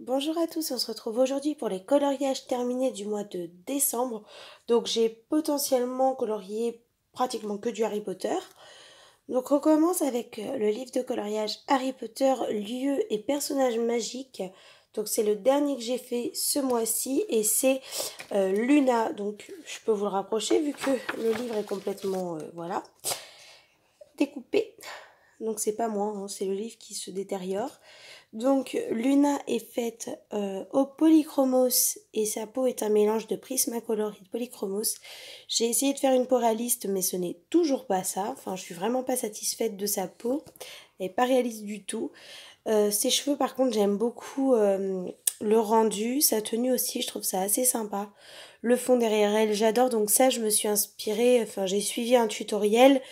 Bonjour à tous, on se retrouve aujourd'hui pour les coloriages terminés du mois de décembre. Donc j'ai potentiellement colorié pratiquement que du Harry Potter. Donc on commence avec le livre de coloriage Harry Potter, lieux et personnages magiques. Donc c'est le dernier que j'ai fait ce mois-ci et c'est Luna. Donc je peux vous le rapprocher vu que le livre est complètement voilà, découpé. Donc c'est pas moi, hein, c'est le livre qui se détériore. Donc Luna est faite au polychromos et sa peau est un mélange de Prismacolor et de polychromos. J'ai essayé de faire une peau réaliste mais ce n'est toujours pas ça. Enfin je suis vraiment pas satisfaite de sa peau. Elle n'est pas réaliste du tout. Ses cheveux par contre j'aime beaucoup le rendu. Sa tenue aussi je trouve ça assez sympa. Le fond derrière elle j'adore donc ça je me suis inspirée. Enfin j'ai suivi un tutoriel.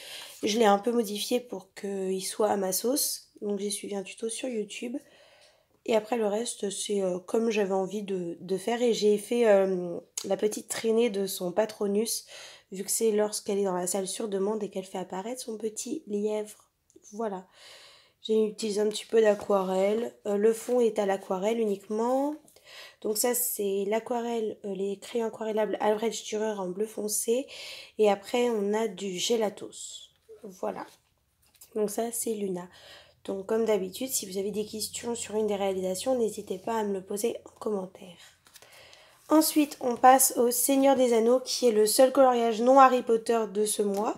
Je l'ai un peu modifié pour qu'il soit à ma sauce. Donc j'ai suivi un tuto sur YouTube. Et après le reste c'est comme j'avais envie de faire. Et j'ai fait la petite traînée de son patronus. Vu que c'est lorsqu'elle est dans la salle sur demande et qu'elle fait apparaître son petit lièvre. Voilà. J'ai utilisé un petit peu d'aquarelle. Le fond est à l'aquarelle uniquement. Donc ça c'est l'aquarelle, les crayons aquarellables Albrecht Dürer en bleu foncé. Et après on a du gelatos. Voilà. Donc ça c'est Luna. Donc comme d'habitude, si vous avez des questions sur une des réalisations, n'hésitez pas à me le poser en commentaire. Ensuite, on passe au Seigneur des Anneaux, qui est le seul coloriage non Harry Potter de ce mois.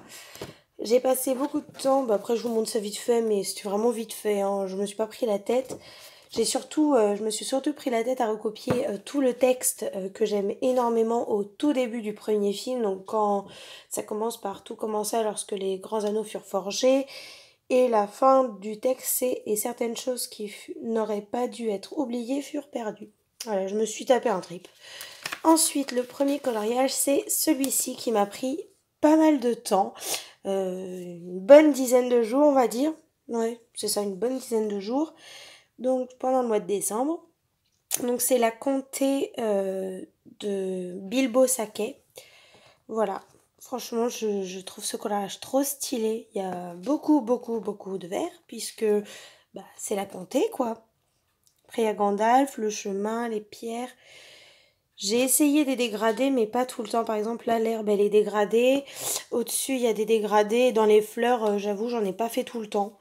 J'ai passé beaucoup de temps, après je vous montre ça vite fait, mais c'était vraiment vite fait, hein, je me suis pas pris la tête. Je me suis surtout pris la tête à recopier tout le texte que j'aime énormément au tout début du premier film. Donc quand ça commence par tout commença lorsque les grands anneaux furent forgés. Et la fin du texte c'est « Et certaines choses qui n'auraient pas dû être oubliées furent perdues ». Voilà, je me suis tapé un trip. Ensuite, le premier coloriage, c'est celui-ci qui m'a pris pas mal de temps. Une bonne dizaine de jours, on va dire. Ouais, c'est ça, une bonne dizaine de jours. Donc, pendant le mois de décembre. Donc, c'est la comté de Bilbo Saquet. Voilà. Franchement, je trouve ce coloriage trop stylé. Il y a beaucoup de vert, puisque c'est la comté, quoi. Après, il y a Gandalf, le chemin, les pierres. J'ai essayé des dégradés, mais pas tout le temps. Par exemple, là, l'herbe, elle est dégradée. Au-dessus, il y a des dégradés. Dans les fleurs, j'avoue, j'en ai pas fait tout le temps.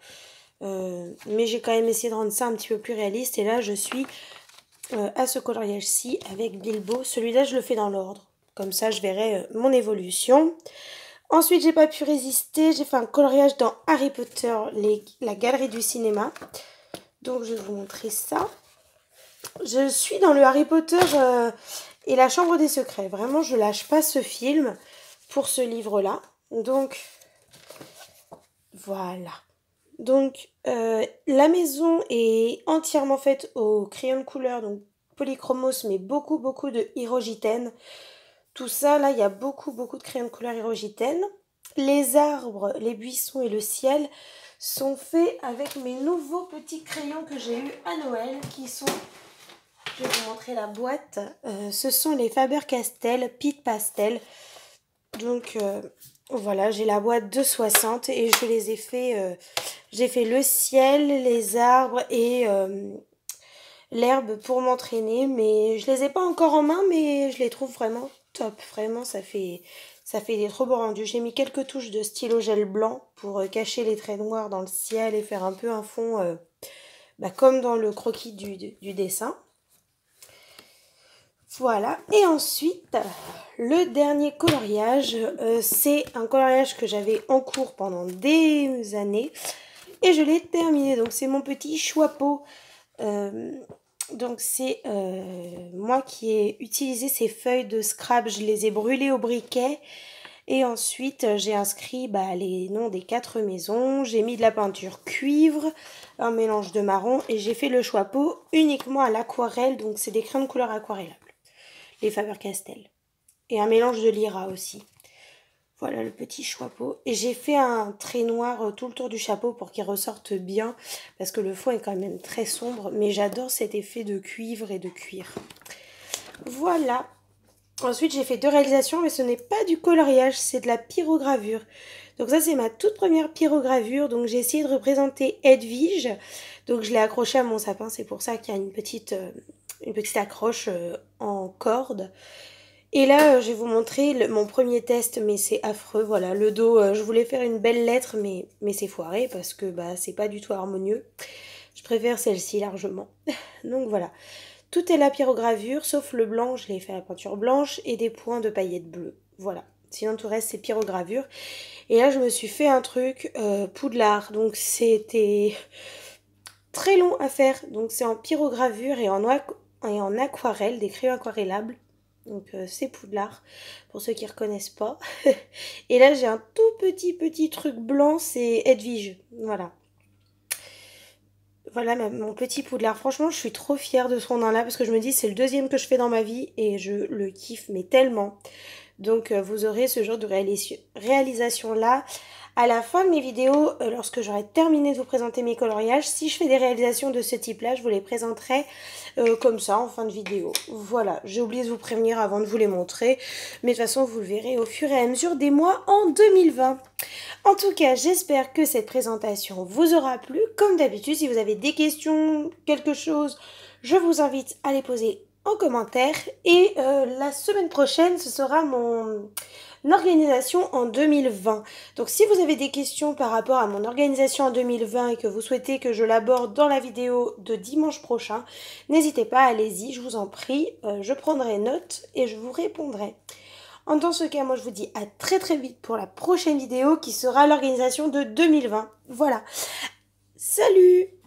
Mais j'ai quand même essayé de rendre ça un petit peu plus réaliste. Et là, je suis à ce coloriage-ci avec Bilbo. Celui-là, je le fais dans l'ordre. Comme ça, je verrai mon évolution. Ensuite, j'ai pas pu résister. J'ai fait un coloriage dans Harry Potter, la galerie du cinéma. Donc, je vais vous montrer ça. Je suis dans le Harry Potter et la Chambre des Secrets. Vraiment, je lâche pas ce film pour ce livre-là. Donc, voilà. Donc, la maison est entièrement faite au crayon de couleur, donc polychromos, mais beaucoup de hydrogène. Tout ça, là, il y a beaucoup de crayons de couleur hydrogène. Les arbres, les buissons et le ciel sont faits avec mes nouveaux petits crayons que j'ai eus à Noël, qui sont... Je vais vous montrer la boîte. Ce sont les Faber-Castell Pit Pastel. Donc voilà, j'ai la boîte de 60 et je les ai fait... j'ai fait le ciel, les arbres et l'herbe pour m'entraîner. Mais je les ai pas encore en main, mais je les trouve vraiment top. Vraiment, ça fait des trop beaux rendus. J'ai mis quelques touches de stylo gel blanc pour cacher les traits noirs dans le ciel et faire un peu un fond comme dans le croquis du dessin. Voilà, et ensuite, le dernier coloriage, c'est un coloriage que j'avais en cours pendant des années et je l'ai terminé. Donc c'est mon petit choix-peau. Donc c'est moi qui ai utilisé ces feuilles de scrap, je les ai brûlées au briquet et ensuite j'ai inscrit les noms des 4 maisons. J'ai mis de la peinture cuivre, un mélange de marron et j'ai fait le choix-peau uniquement à l'aquarelle. Donc c'est des crayons de couleur aquarellables. Les Faber-Castell. Et un mélange de lira aussi. Voilà le petit chapeau. Et j'ai fait un trait noir tout le tour du chapeau pour qu'il ressorte bien. Parce que le fond est quand même très sombre. Mais j'adore cet effet de cuivre et de cuir. Voilà. Ensuite j'ai fait 2 réalisations. Mais ce n'est pas du coloriage. C'est de la pyrogravure. Donc ça c'est ma toute première pyrogravure. Donc j'ai essayé de représenter Edwige. Donc je l'ai accroché à mon sapin. C'est pour ça qu'il y a une petite... une petite accroche en corde. Et là, je vais vous montrer mon premier test, mais c'est affreux, voilà. Le dos, je voulais faire une belle lettre, mais c'est foiré parce que bah c'est pas du tout harmonieux. Je préfère celle-ci largement. Donc voilà. Tout est la pyrogravure, sauf le blanc, je l'ai fait à la peinture blanche, et des points de paillettes bleues. Voilà. Sinon, tout reste, c'est pyrogravure. Et là, je me suis fait un truc Poudlard. Donc, c'était très long à faire. Donc, c'est en pyrogravure et en aquarelle, des crayons aquarellables. Donc, c'est Poudlard, pour ceux qui ne reconnaissent pas. Et là, j'ai un tout petit truc blanc, c'est Edwige. Voilà. Voilà mon petit Poudlard. Franchement, je suis trop fière de ce rondin-là parce que je me dis c'est le deuxième que je fais dans ma vie et je le kiffe mais tellement. Donc vous aurez ce genre de réalisation-là à la fin de mes vidéos, lorsque j'aurai terminé de vous présenter mes coloriages. Si je fais des réalisations de ce type-là, je vous les présenterai comme ça en fin de vidéo. Voilà, j'ai oublié de vous prévenir avant de vous les montrer. Mais de toute façon, vous le verrez au fur et à mesure des mois en 2020. En tout cas, j'espère que cette présentation vous aura plu. Comme d'habitude, si vous avez des questions, quelque chose, je vous invite à les poser en commentaire. Et la semaine prochaine, ce sera mon organisation en 2020. Donc si vous avez des questions par rapport à mon organisation en 2020 et que vous souhaitez que je l'aborde dans la vidéo de dimanche prochain, n'hésitez pas, allez-y, je vous en prie, je prendrai note et je vous répondrai. Dans ce cas, moi je vous dis à très vite pour la prochaine vidéo qui sera l'organisation de 2020. Voilà. Salut!